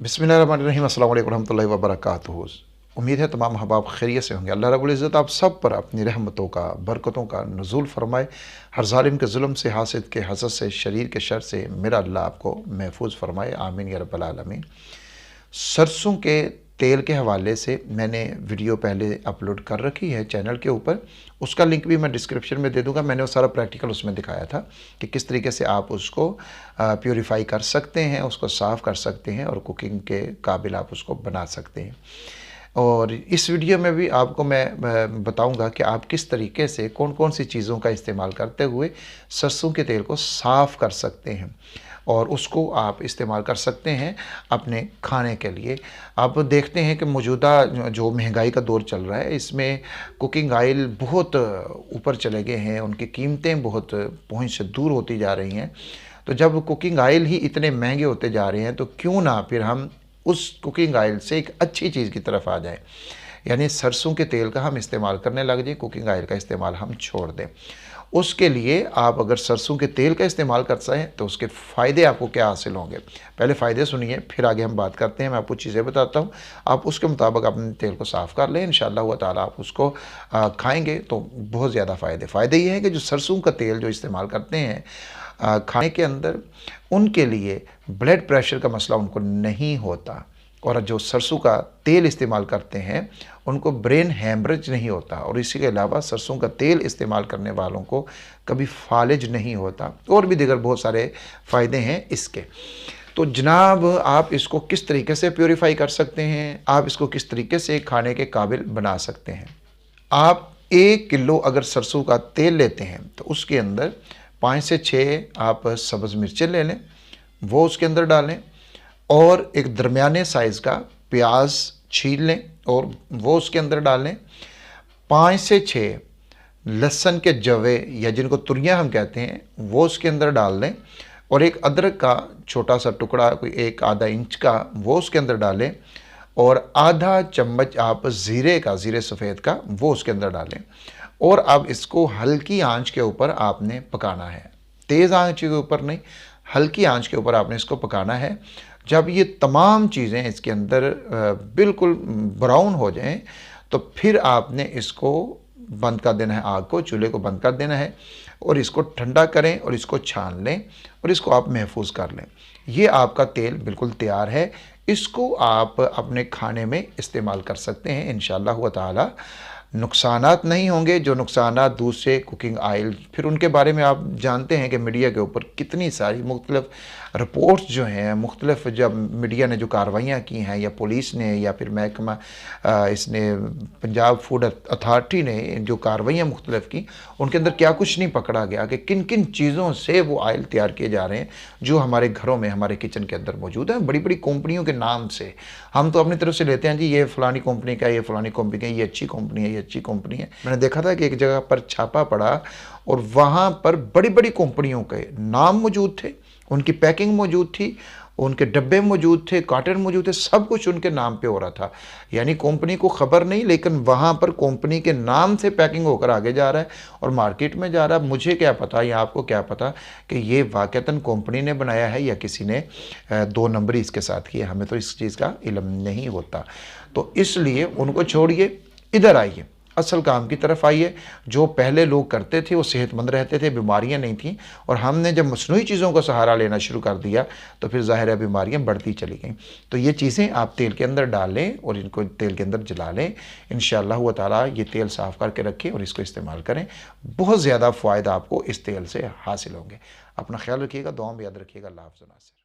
बिस्मिल्लाहिर्रहमानिर्रहीम अस्सलाम वालेकुम रहमतुल्लाहि व बरकातुहू। उम्मीद है तमाम अहबाब खैरियत से होंगे। अल्लाह रब्बुल इज़्ज़त आप सब पर अपनी रहमतों का, बरकतों का नुज़ूल फरमाए। हर ज़ालिम के जुल्म से, हासिद के हसद से, शरीर के शर से मेरा अल्लाह आपको महफूज फरमाए, आमीन या रब्बल आलमीन। सरसों के तेल के हवाले से मैंने वीडियो पहले अपलोड कर रखी है चैनल के ऊपर, उसका लिंक भी मैं डिस्क्रिप्शन में दे दूंगा। मैंने वो सारा प्रैक्टिकल उसमें दिखाया था कि किस तरीके से आप उसको प्योरीफाई कर सकते हैं, उसको साफ़ कर सकते हैं और कुकिंग के काबिल आप उसको बना सकते हैं। और इस वीडियो में भी आपको मैं बताऊंगा कि आप किस तरीके से कौन कौन सी चीज़ों का इस्तेमाल करते हुए सरसों के तेल को साफ़ कर सकते हैं और उसको आप इस्तेमाल कर सकते हैं अपने खाने के लिए। आप देखते हैं कि मौजूदा जो महंगाई का दौर चल रहा है, इसमें कुकिंग ऑयल बहुत ऊपर चले गए हैं, उनकी कीमतें बहुत पहुंच से दूर होती जा रही हैं। तो जब कुकिंग ऑयल ही इतने महंगे होते जा रहे हैं तो क्यों ना फिर हम उस कुकिंग ऑयल से एक अच्छी चीज़ की तरफ आ जाए, यानी सरसों के तेल का हम इस्तेमाल करने लग जाए, कुकिंग ऑयल का इस्तेमाल हम छोड़ दें। उसके लिए आप अगर सरसों के तेल का इस्तेमाल कर सकें तो उसके फ़ायदे आपको क्या हासिल होंगे, पहले फ़ायदे सुनिए, फिर आगे हम बात करते हैं। मैं आपको चीज़ें बताता हूँ, आप उसके मुताबिक अपने तेल को साफ़ कर लें। इंशाअल्लाह ताला आप उसको खाएँगे तो बहुत ज़्यादा फ़ायदे ये हैं कि जो सरसों का तेल जो इस्तेमाल करते हैं खाने के अंदर, उनके लिए ब्लड प्रेशर का मसला उनको नहीं होता, और जो सरसों का तेल इस्तेमाल करते हैं उनको ब्रेन हैमरेज नहीं होता, और इसी के अलावा सरसों का तेल इस्तेमाल करने वालों को कभी फालिज नहीं होता, और भी दीगर बहुत सारे फ़ायदे हैं इसके। तो जनाब, आप इसको किस तरीके से प्योरीफाई कर सकते हैं, आप इसको किस तरीके से खाने के काबिल बना सकते हैं। आप 1 किलो अगर सरसों का तेल लेते हैं तो उसके अंदर 5 से 6 आप सब्ज़ मिर्चें ले लें, वो उसके अंदर डालें, और एक दरमियाने साइज़ का प्याज छील लें और वो उसके अंदर डालें। 5 से 6 लहसुन के जवे या जिनको तुरियां हम कहते हैं वो उसके अंदर डाल दें, और एक अदरक का छोटा सा टुकड़ा, कोई 1-आधा इंच का, वो उसके अंदर डालें, और आधा चम्मच आप ज़ीरे सफ़ेद का वो उसके अंदर डालें। और अब इसको हल्की आंच के ऊपर आपने पकाना है, तेज़ आंच के ऊपर नहीं, हल्की आंच के ऊपर आपने इसको पकाना है। जब ये तमाम चीज़ें इसके अंदर बिल्कुल ब्राउन हो जाएं तो फिर आपने इसको बंद कर देना है, आग को, चूल्हे को बंद कर देना है, और इसको ठंडा करें और इसको छान लें और इसको आप महफूज कर लें। ये आपका तेल बिल्कुल तैयार है, इसको आप अपने खाने में इस्तेमाल कर सकते हैं। इंशाअल्लाह ताला नुकसानात नहीं होंगे, जो नुकसानात दूसरे कुकिंग ऑयल, फिर उनके बारे में आप जानते हैं कि मीडिया के ऊपर कितनी सारी मुख्तलिफ रिपोर्ट्स जो हैं, मुख्तलिफ जब मीडिया ने जो कार्रवाइयाँ की हैं, या पुलिस ने, या फिर महकमा इसने पंजाब फूड अथॉरिटी ने जो कार्रवाइयाँ मुख्तलिफ की, उनके अंदर क्या कुछ नहीं पकड़ा गया कि किन किन चीज़ों से वो ऑयल तैयार किए जा रहे हैं जो हमारे घरों में, हमारे किचन के अंदर मौजूद है। बड़ी बड़ी कंपनियों के नाम से हम तो अपनी तरफ से लेते हैं, जी ये फ़लानी कंपनी का, ये फ़लानी कंपनी का, ये अच्छी कंपनी है, ये अच्छी कंपनी है। मैंने देखा था कि एक जगह पर छापा पड़ा और वहाँ पर बड़ी बड़ी कंपनियों के नाम मौजूद थे, उनकी पैकिंग मौजूद थी, उनके डब्बे मौजूद थे, कार्टन मौजूद थे, सब कुछ उनके नाम पे हो रहा था। यानी कंपनी को ख़बर नहीं, लेकिन वहाँ पर कंपनी के नाम से पैकिंग होकर आगे जा रहा है और मार्केट में जा रहा है। मुझे क्या पता या आपको क्या पता कि ये वाक़तन कंपनी ने बनाया है या किसी ने 2 नंबरी इसके साथ किया, हमें तो इस चीज़ का इल्म नहीं होता। तो इसलिए उनको छोड़िए, इधर आइए, असल काम की तरफ आइए। जो पहले लोग करते थे वो सेहतमंद रहते थे, बीमारियां नहीं थीं, और हमने जब मसनूई चीज़ों का सहारा लेना शुरू कर दिया तो फिर ज़ाहिर है बीमारियां बढ़ती चली गईं। तो ये चीज़ें आप तेल के अंदर डाल लें और इनको तेल के अंदर जला लें। इंशाअल्लाह ताला ये तेल साफ़ करके रखें और इसको इस्तेमाल करें, बहुत ज़्यादा फ़ायदा आपको इस तेल से हासिल होंगे। अपना ख्याल रखिएगा, दुआ में याद रखिएगा। अल्लाह हाफ़िज़।